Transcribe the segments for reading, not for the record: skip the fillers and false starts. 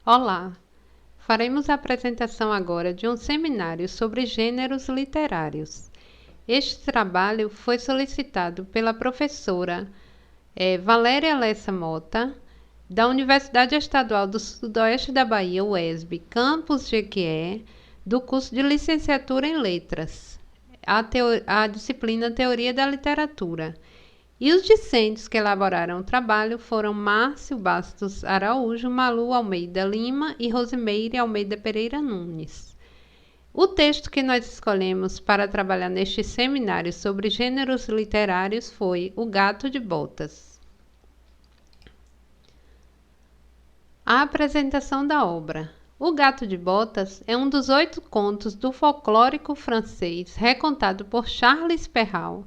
Olá! Faremos a apresentação agora de um seminário sobre gêneros literários. Este trabalho foi solicitado pela professora Valéria Lessa Mota, da Universidade Estadual do Sudoeste da Bahia, UESB, campus Jequié, do curso de Licenciatura em Letras, a disciplina Teoria da Literatura. E os discentes que elaboraram o trabalho foram Márcio Bastos Araújo, Malu Almeida Lima e Rosimeire Almeida Pereira Nunes. O texto que nós escolhemos para trabalhar neste seminário sobre gêneros literários foi O Gato de Botas. A apresentação da obra. O Gato de Botas é um dos 8 contos do folclórico francês recontado por Charles Perrault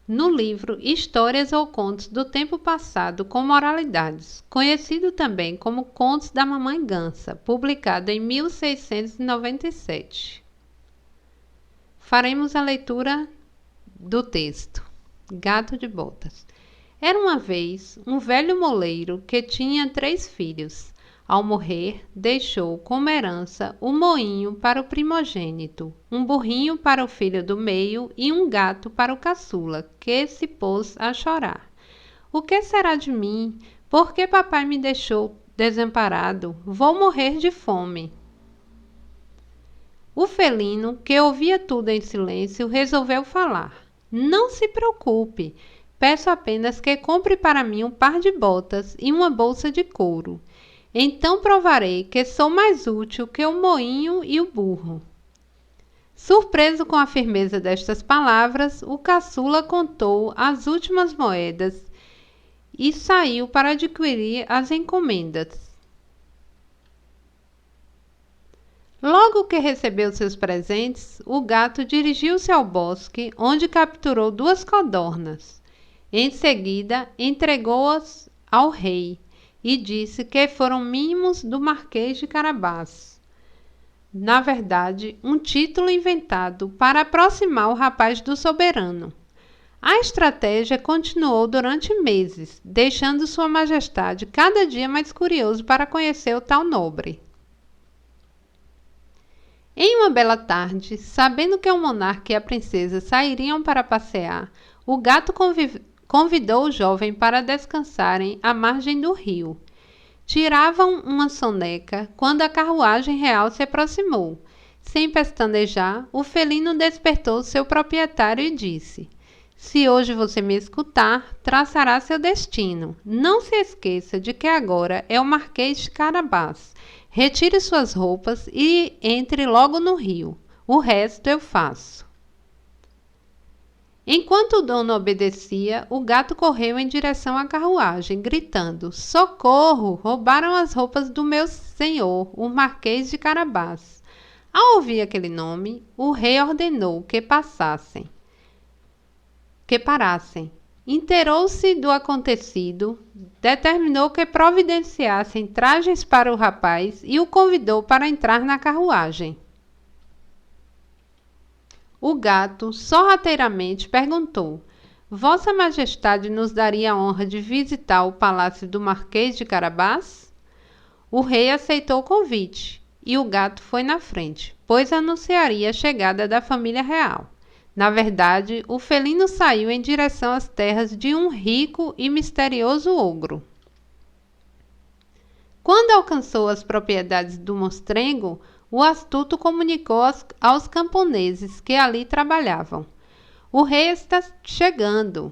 no livro Histórias ou Contos do Tempo Passado com Moralidades, conhecido também como Contos da Mamãe Gansa, publicado em 1697. Faremos a leitura do texto. Gato de Botas. Era uma vez um velho moleiro que tinha 3 filhos. Ao morrer, deixou como herança o moinho para o primogênito, um burrinho para o filho do meio e um gato para o caçula, que se pôs a chorar. O que será de mim? Por que papai me deixou desamparado? Vou morrer de fome. O felino, que ouvia tudo em silêncio, resolveu falar. Não se preocupe, peço apenas que compre para mim um par de botas e uma bolsa de couro. Então provarei que sou mais útil que o moinho e o burro. Surpreso com a firmeza destas palavras, o caçula contou as últimas moedas e saiu para adquirir as encomendas. Logo que recebeu seus presentes, o gato dirigiu-se ao bosque, onde capturou 2 codornas. Em seguida, entregou-as ao rei e disse que foram mimos do Marquês de Carabás. Na verdade, um título inventado para aproximar o rapaz do soberano. A estratégia continuou durante meses, deixando Sua Majestade cada dia mais curioso para conhecer o tal nobre. Em uma bela tarde, sabendo que o monarca e a princesa sairiam para passear, o gato convidou o jovem para descansarem à margem do rio. Tiravam uma soneca quando a carruagem real se aproximou. Sem pestanejar, o felino despertou seu proprietário e disse: Se hoje você me escutar, traçará seu destino. Não se esqueça de que agora é o Marquês de Carabás. Retire suas roupas e entre logo no rio. O resto eu faço. Enquanto o dono obedecia, o gato correu em direção à carruagem, gritando: Socorro! Roubaram as roupas do meu senhor, o Marquês de Carabás. Ao ouvir aquele nome, o rei ordenou que parassem. Inteirou-se do acontecido, determinou que providenciassem trajes para o rapaz e o convidou para entrar na carruagem. O gato, sorrateiramente, perguntou: Vossa Majestade nos daria a honra de visitar o palácio do Marquês de Carabás? O rei aceitou o convite, e o gato foi na frente, pois anunciaria a chegada da família real. Na verdade, o felino saiu em direção às terras de um rico e misterioso ogro. Quando alcançou as propriedades do monstrengo, o astuto comunicou aos camponeses que ali trabalhavam: O rei está chegando.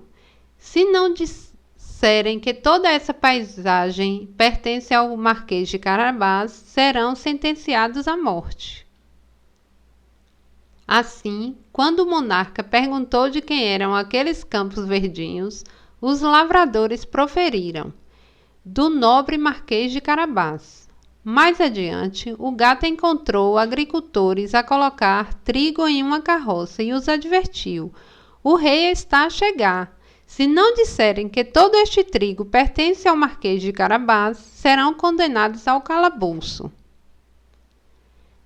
Se não disserem que toda essa paisagem pertence ao Marquês de Carabás, serão sentenciados à morte. Assim, quando o monarca perguntou de quem eram aqueles campos verdinhos, os lavradores proferiram: Do nobre Marquês de Carabás. Mais adiante, o gato encontrou agricultores a colocar trigo em uma carroça e os advertiu: O rei está a chegar. Se não disserem que todo este trigo pertence ao Marquês de Carabás, serão condenados ao calabouço.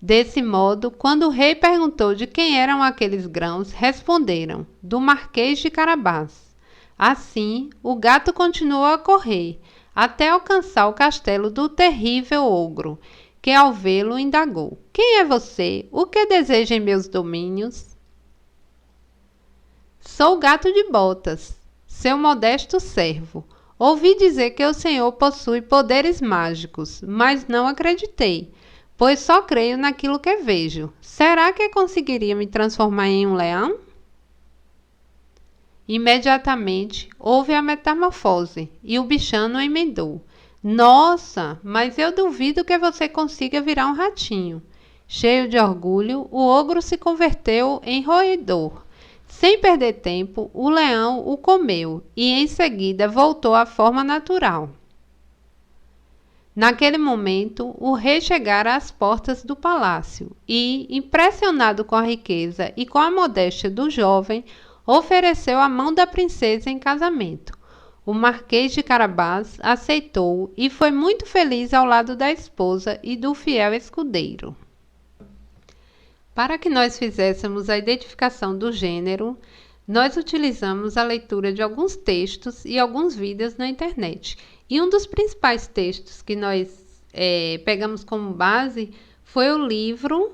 Desse modo, quando o rei perguntou de quem eram aqueles grãos, responderam: Do Marquês de Carabás. Assim, o gato continuou a correr, até alcançar o castelo do terrível ogro, que ao vê-lo indagou: "Quem é você? O que deseja em meus domínios?" "Sou o Gato de Botas, seu modesto servo. Ouvi dizer que o senhor possui poderes mágicos, mas não acreditei, pois só creio naquilo que vejo. Será que conseguiria me transformar em um leão?" Imediatamente houve a metamorfose e o bichano emendou: "Nossa, mas eu duvido que você consiga virar um ratinho." Cheio de orgulho, o ogro se converteu em roedor. Sem perder tempo, o leão o comeu e em seguida voltou à forma natural. Naquele momento, o rei chegara às portas do palácio e, impressionado com a riqueza e com a modéstia do jovem, ofereceu a mão da princesa em casamento. O Marquês de Carabás aceitou e foi muito feliz ao lado da esposa e do fiel escudeiro. Para que nós fizéssemos a identificação do gênero, nós utilizamos a leitura de alguns textos e alguns vídeos na internet. E um dos principais textos que nós pegamos como base foi o livro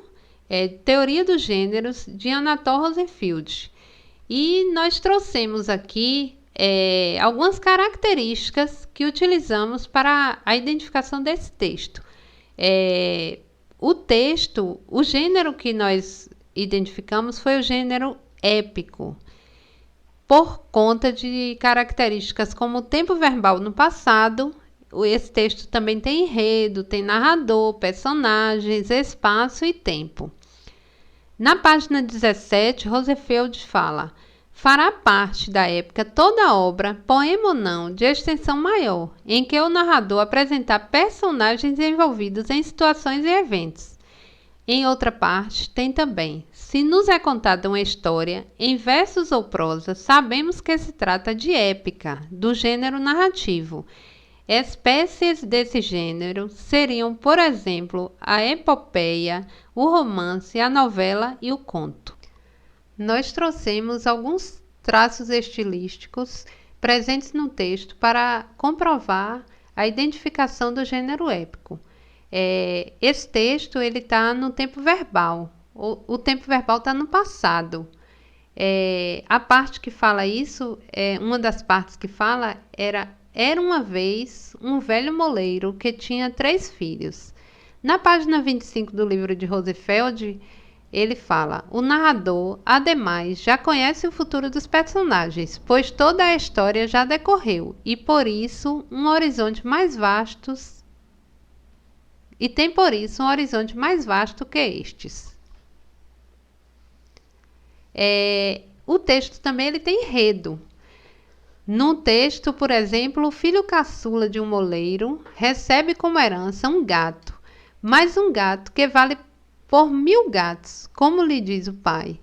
Teoria dos Gêneros, de Anatole Rosenfield. E nós trouxemos aqui algumas características que utilizamos para a identificação desse texto. O gênero que nós identificamos foi o gênero épico, por conta de características como o tempo verbal no passado. Esse texto também tem enredo, tem narrador, personagens, espaço e tempo. Na página 17, Rosenfeld fala: "Fará parte da épica toda obra, poema ou não, de extensão maior, em que o narrador apresentar personagens envolvidos em situações e eventos." Em outra parte, tem também: "Se nos é contada uma história, em versos ou prosa, sabemos que se trata de épica, do gênero narrativo. Espécies desse gênero seriam, por exemplo, a epopeia, o romance, a novela e o conto." Nós trouxemos alguns traços estilísticos presentes no texto para comprovar a identificação do gênero épico. Esse texto está no tempo verbal. O tempo verbal está no passado. A parte que fala isso, uma das partes que fala era uma vez um velho moleiro que tinha 3 filhos. Na página 25 do livro de Rosenfeld, ele fala: "O narrador, ademais, já conhece o futuro dos personagens, pois toda a história já decorreu, e por isso um horizonte mais vasto que estes." O texto também ele tem enredo. No texto, por exemplo, o filho caçula de um moleiro recebe como herança um gato, mas um gato que vale por 1000 gatos, como lhe diz o pai.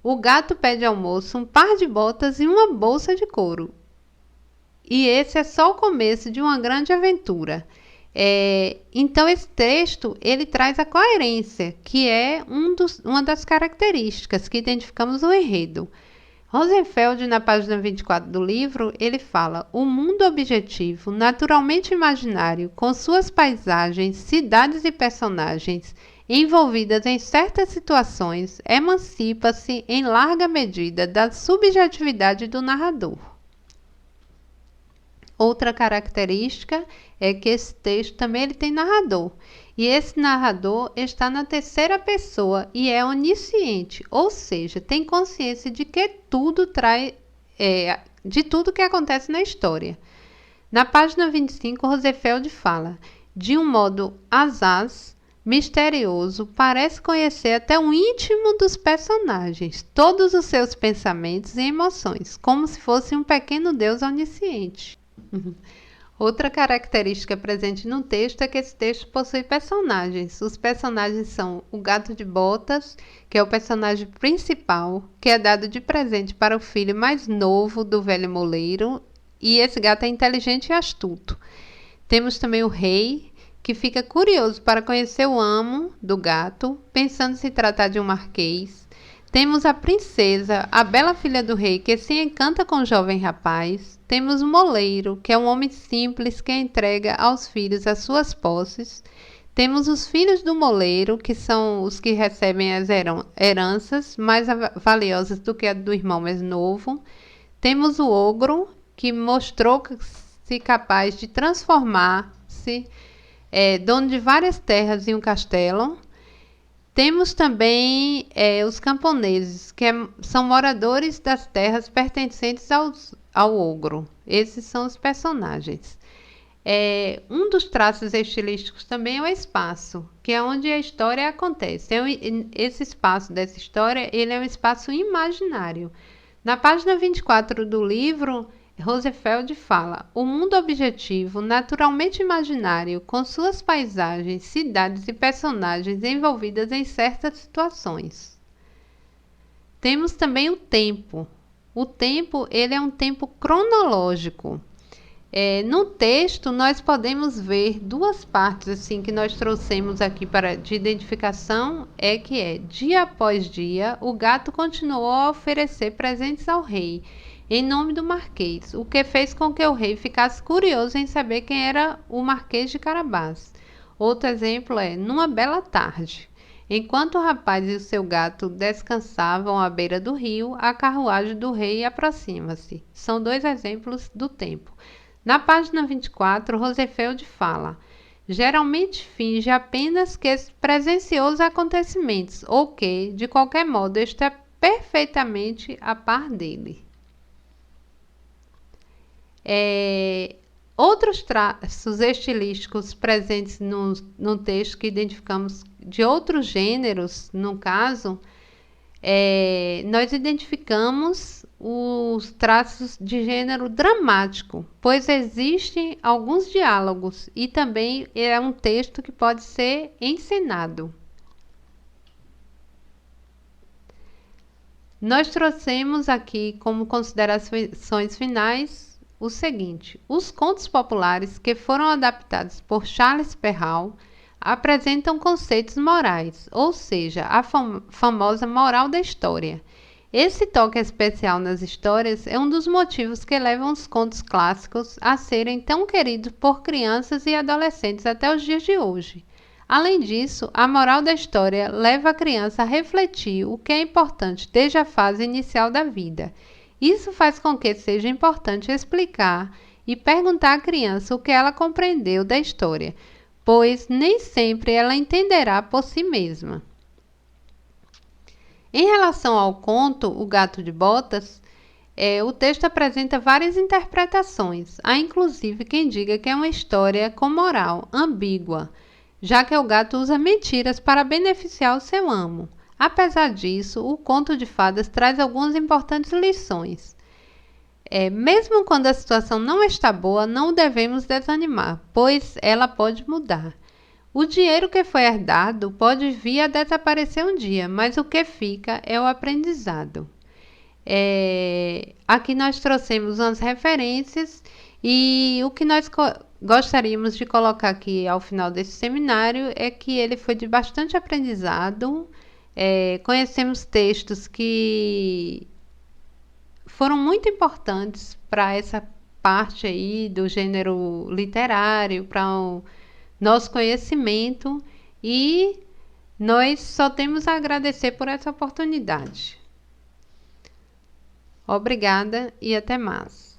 O gato pede ao moço um par de botas e uma bolsa de couro. E esse é só o começo de uma grande aventura. Então esse texto ele traz a coerência, que é uma das características que identificamos o enredo. Rosenfeld, na página 24 do livro, ele fala: "O mundo objetivo, naturalmente imaginário, com suas paisagens, cidades e personagens envolvidas em certas situações, emancipa-se em larga medida da subjetividade do narrador." Outra característica é que esse texto também ele tem narrador. E esse narrador está na terceira pessoa e é onisciente, ou seja, tem consciência de que de tudo que acontece na história. Na página 25, Rosenfeld fala: "De um modo asaz, misterioso, parece conhecer até o íntimo dos personagens, todos os seus pensamentos e emoções, como se fosse um pequeno Deus onisciente." Outra característica presente no texto é que esse texto possui personagens. Os personagens são o Gato de Botas, que é o personagem principal, que é dado de presente para o filho mais novo do velho moleiro, e esse gato é inteligente e astuto. Temos também o rei, que fica curioso para conhecer o amo do gato, pensando se tratar de um marquês. Temos a princesa, a bela filha do rei, que se encanta com o jovem rapaz. Temos o moleiro, que é um homem simples que entrega aos filhos as suas posses. Temos os filhos do moleiro, que são os que recebem as heranças mais valiosas do que a do irmão mais novo. Temos o ogro, que mostrou-se capaz de transformar-se, dono de várias terras e um castelo. Temos também os camponeses, que são moradores das terras pertencentes ao ogro. Esses são os personagens. Um dos traços estilísticos também é o espaço, que é onde a história acontece. Esse espaço dessa história, ele é um espaço imaginário. Na página 24 do livro, Roosevelt fala: o mundo objetivo, naturalmente imaginário, com suas paisagens, cidades e personagens envolvidas em certas situações. Temos também o tempo. O tempo, ele é um tempo cronológico. No texto, nós podemos ver duas partes assim que nós trouxemos aqui de identificação, que dia após dia, o gato continuou a oferecer presentes ao rei, em nome do Marquês, o que fez com que o rei ficasse curioso em saber quem era o Marquês de Carabás. Outro exemplo numa bela tarde. Enquanto o rapaz e o seu gato descansavam à beira do rio, a carruagem do rei aproxima-se. São dois exemplos do tempo. Na página 24, Roosevelt fala: geralmente finge apenas que presenciou os acontecimentos ou que, de qualquer modo, está perfeitamente a par dele. Outros traços estilísticos presentes no texto que identificamos de outros gêneros, no caso, nós identificamos os traços de gênero dramático, pois existem alguns diálogos e também é um texto que pode ser encenado. Nós trouxemos aqui como considerações finais o seguinte: os contos populares que foram adaptados por Charles Perrault apresentam conceitos morais, ou seja, a famosa moral da história. Esse toque especial nas histórias é um dos motivos que levam os contos clássicos a serem tão queridos por crianças e adolescentes até os dias de hoje. Além disso, a moral da história leva a criança a refletir o que é importante desde a fase inicial da vida. Isso faz com que seja importante explicar e perguntar à criança o que ela compreendeu da história, pois nem sempre ela entenderá por si mesma. Em relação ao conto O Gato de Botas, o texto apresenta várias interpretações. Há inclusive quem diga que é uma história com moral ambígua, já que o gato usa mentiras para beneficiar o seu amo. Apesar disso, o conto de fadas traz algumas importantes lições. Mesmo quando a situação não está boa, não devemos desanimar, pois ela pode mudar. O dinheiro que foi herdado pode vir a desaparecer um dia, mas o que fica é o aprendizado. Aqui nós trouxemos umas referências e o que nós gostaríamos de colocar aqui ao final desse seminário é que ele foi de bastante aprendizado. Conhecemos textos que foram muito importantes para essa parte aí do gênero literário, para o nosso conhecimento, e nós só temos a agradecer por essa oportunidade. Obrigada e até mais.